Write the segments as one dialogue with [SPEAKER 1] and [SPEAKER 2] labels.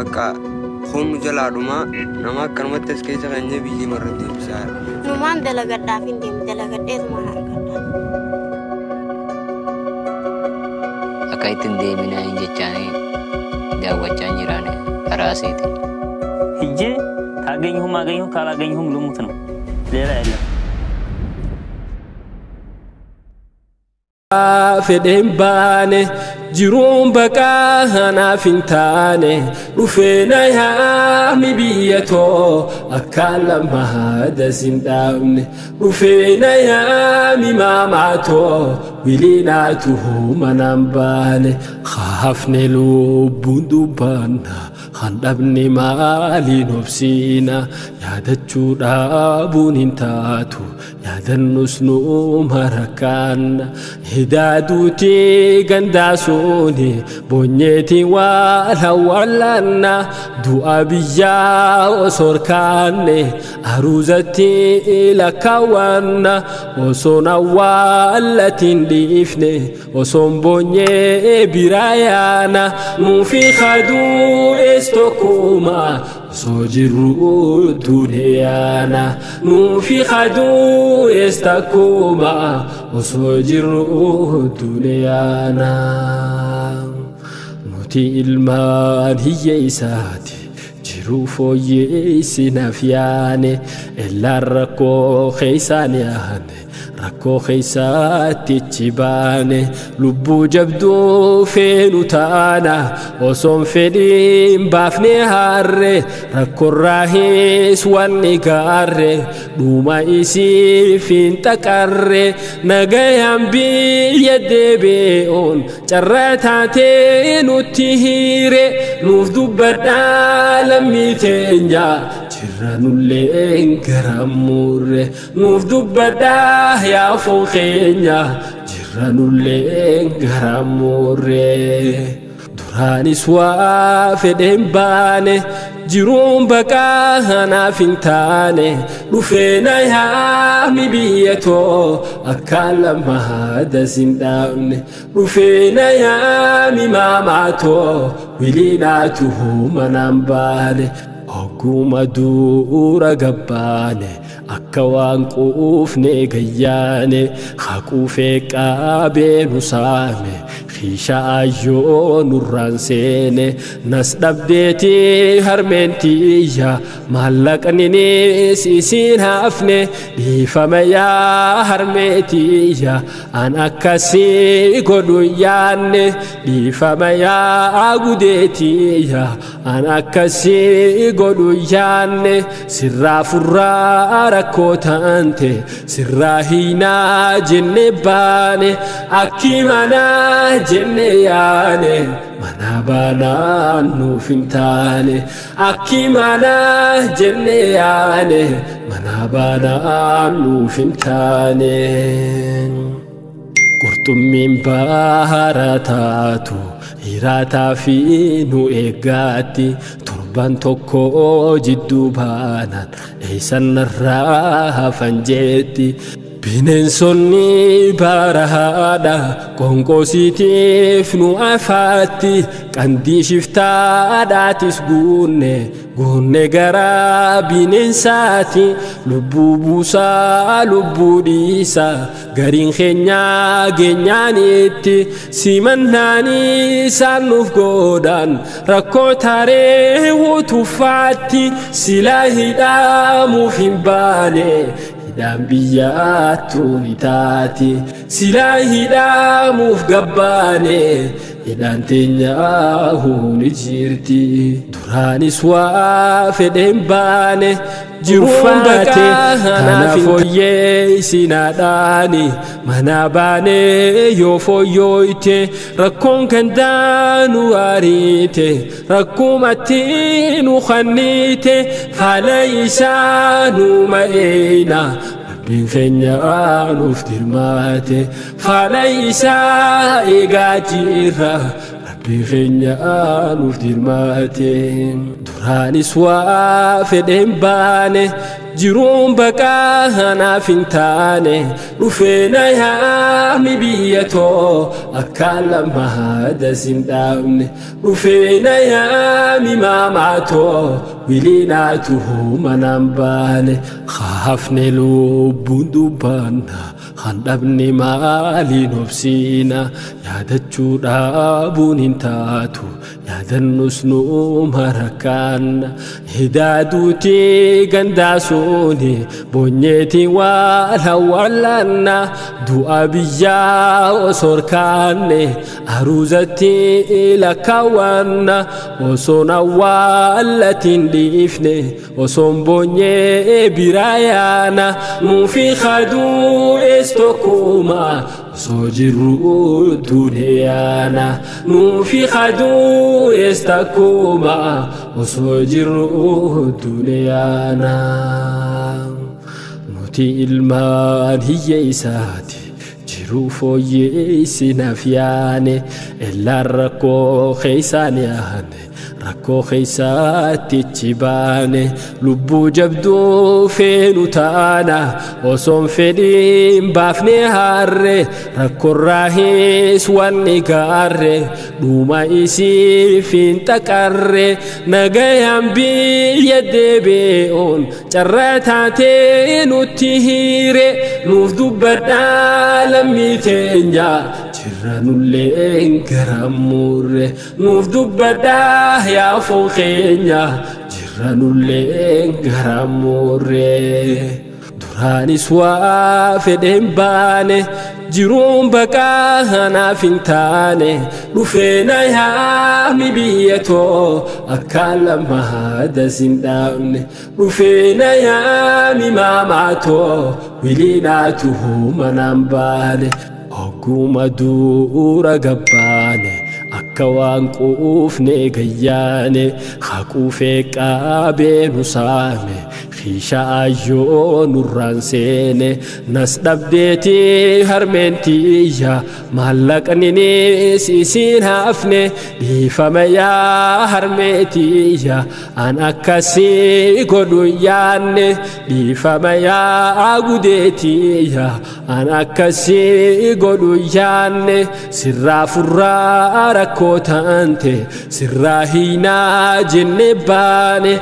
[SPEAKER 1] bakka خون جلا دوما نما كلمة تسكيت غني بيجي مرتين بسار
[SPEAKER 2] نمان دلقة دافين ديم دلقة إيه ما هركنا
[SPEAKER 3] أكيد ديمنا إنجي جاني دعوة جانيرانه أراسيتي
[SPEAKER 4] هجى تاجيهم ما جيهم كلا جيهم لومتنا ليلا إلا
[SPEAKER 5] فدين بانه جيرون بقى هنا فينتانه رفينا يا مبيتو أكلم ما هذا زندانه رفينا يا ماماتو ولينا تهو منامبانه خافني لو بندوبانا خندبني مالي نفسينا يادتشو دابون انتاتو يادنس نو مركان هدادوتي غنداسوني بنيتي والهوالنا دعا بيا وسوركاني أروزتي لكوانا وصونا والتين ليفني وصون بني برايانا موفي خدو استوكوما سوجرو دنيانا نوفي خدو استكوما وسوجرو دنيانا نوتي المال هي إساتي جروفو يسنا فياني إلا الركو خيساني أهني ركو خيساتي تشيباني لبو جبدو فينو تانا وصم فيدين بافني هاري ركو الراهيس واني كاري دوما إسي فين تكاري نغيام بي يدي بيون جراتاتي نتهيري نفدو بدا لمي تنجا جرانولين كرامور نفدو بدا يا فوخينيا جرانولين كرامور دراني سوا فدين باني جيرون بقى هنا فينتاني رفينا يا مبيتو أكلم ما هذا زنداني رفينا يا ماماتو ولينا تهو منامباني حكومة دورة قباني أكوان قوفني قياني خاقوفك آبين سامي خيشا أيو نوران سيني ناس دبديتي هرمنتي يا مالك أنيني سيسين هافني ديفا يا هرمتي يا أنا كسي قدو ياني ديفا يا أغديتي يا أنا كسي قدو ياني سرا فرا ركو تانتي سرا هينا جنباني أكيمانا جنياني منابانا نوفنتاني أكيمانا جنياني منابانا نوفنتاني قرطمين باراتاتو هيراتا في نو إيغاتي تربان توكو جدو بانان إيسان الراها فانجيتي بننسوني بارهادا كونكوسيتيف نو أفاتي كاندي شفتا داتيس غوني غرا بننساتي لبو بوسا لبو ديسا غرين خينيا غنيانيتي سيمناني سانوف غودان ركو تاري وتفاتي سلاهي دامو فيمباني دام بياتو نتاتي سلاهي داموف قباني إدان تنياهو نجيرتي دراني سوا فدين باني جروفاتي أنا فويي سيناداني مناباني يو فويويتي ركون كندانو أريتي ركومتي نخنيتي فليسانو مئينا بين خنيا نفتر ماتي فليسا إيغاتيرا rabbiin keenya nuuf dirmaate duraanis waa fedhen baane jiruun baqaa hanaaf hin taane dhufeena yaami biyya too akkaan lammaada sin dhaabne dhufeena yaami maamaa too wiliinaatu manaan baane hafne lubbuun dubbanna handhabne maaliin obsiina yaadachuu dhaabuun hin taatu yaadannus numa rakkaanna hidaaduutii gandaasuuni bonyeetiin waan hawwalanna du'a biyyaa osoo kaanne aruuzatti lakkaawwanna osoon awwaalatiin dhiifne osoon bonyee biraa yaana nuufi kaduu estokuma osoo jirru duniyaana nuufi kaduu estokuma osoo jirru duniyaana nuti ilmaan hiyya isaati jiru fooyyeessinaaf yaane illaan rakkoo keessaan yaane rakkoo keessaatti chibaane lubbuu jabduu feenu taana osoon fedhiin baafne harre rakkoorraahis wanni gaarre dhuma isiif hin xaqarre nagayaan biyya deebi'uun carraa taatee nutti hiire nuuf dubbadhaa lammii teenya jirra nullee garamurre nuuf dubbadhaa yaa fooqeenya jirra nullee garamurre duraanis waa fedhen baane jiruun baqaa hanaaf hin taane dhufeena yaami biyya too akkaan lammaada sin dhaabne dhufeena yaami maamaa too wiliinaatu manaan baane hogguma duura gabbaane akka waan quufne gayyaane haquufee qaabeenu saame xiisha ayyoo nurraan seene nas dhabdeeti harmeentiyya maallaqninis isiin hafne dhiifama yaa harmeetiyya an akkasii godhun yaanne dhiifama yaa gudeetiyya an akkasii godhun yaanne sirraa furraa rakkoo taante sirraa hiinaa jenne baane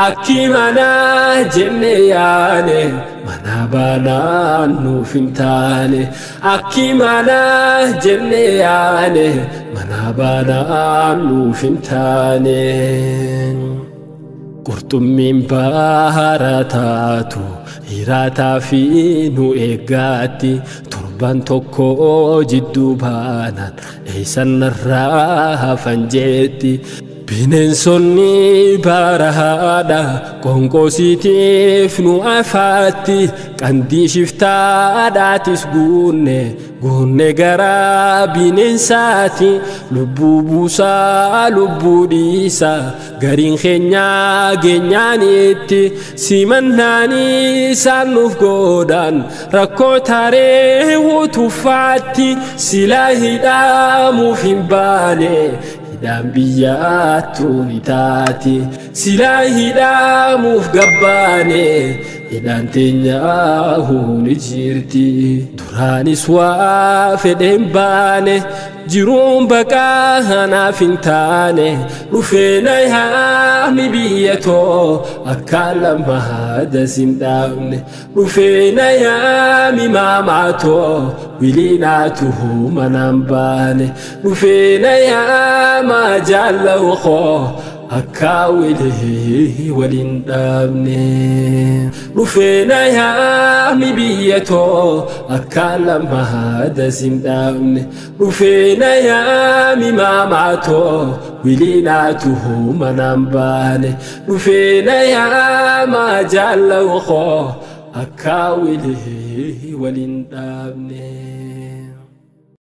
[SPEAKER 5] akki manaa jenne yaane mana baanaan nuuf hin taane akki manaa jenne yaane mana baanaan nuuf hin taane qurxummiin baara taatu hiraataa fi nu eeggaatti torban tokko jidduu baanaan eeysan narraa hafan jeetti bineensonni baara haadha qonqoosiitiif nu afaatti qandii shiftaadhaatis guunne garaa bineensaati lubbuu buusaa lubbuu dhiisaa gariin keenyaa geenyaanitti simannaanii isaan nuuf godhan rakkoo taaree wutufaatti silaa hidhaamuuf hin baane hidhaan biyyaattuu ni taati silaa hidhaamuuf gabbaane hidhaan teenyaa huuni jirti duraanis waa fedhen baane jiruun baqaa hanaaf hin taane dhufeena yaami biyya too akkaan lammaada sin dhaabne dhufeena yaami maamaa too wiliinaatu manaan baane dhufeena yaamaa jaallawu koo akka wilee waliin dhaabne dhufeena yaami biyya too akkaan lammaada sin dhaabne dhufeena yaami maamaa too wiliinaatu manaan baane dhufeena yaamaa jaallawu koo akka wilee waliin dhaabne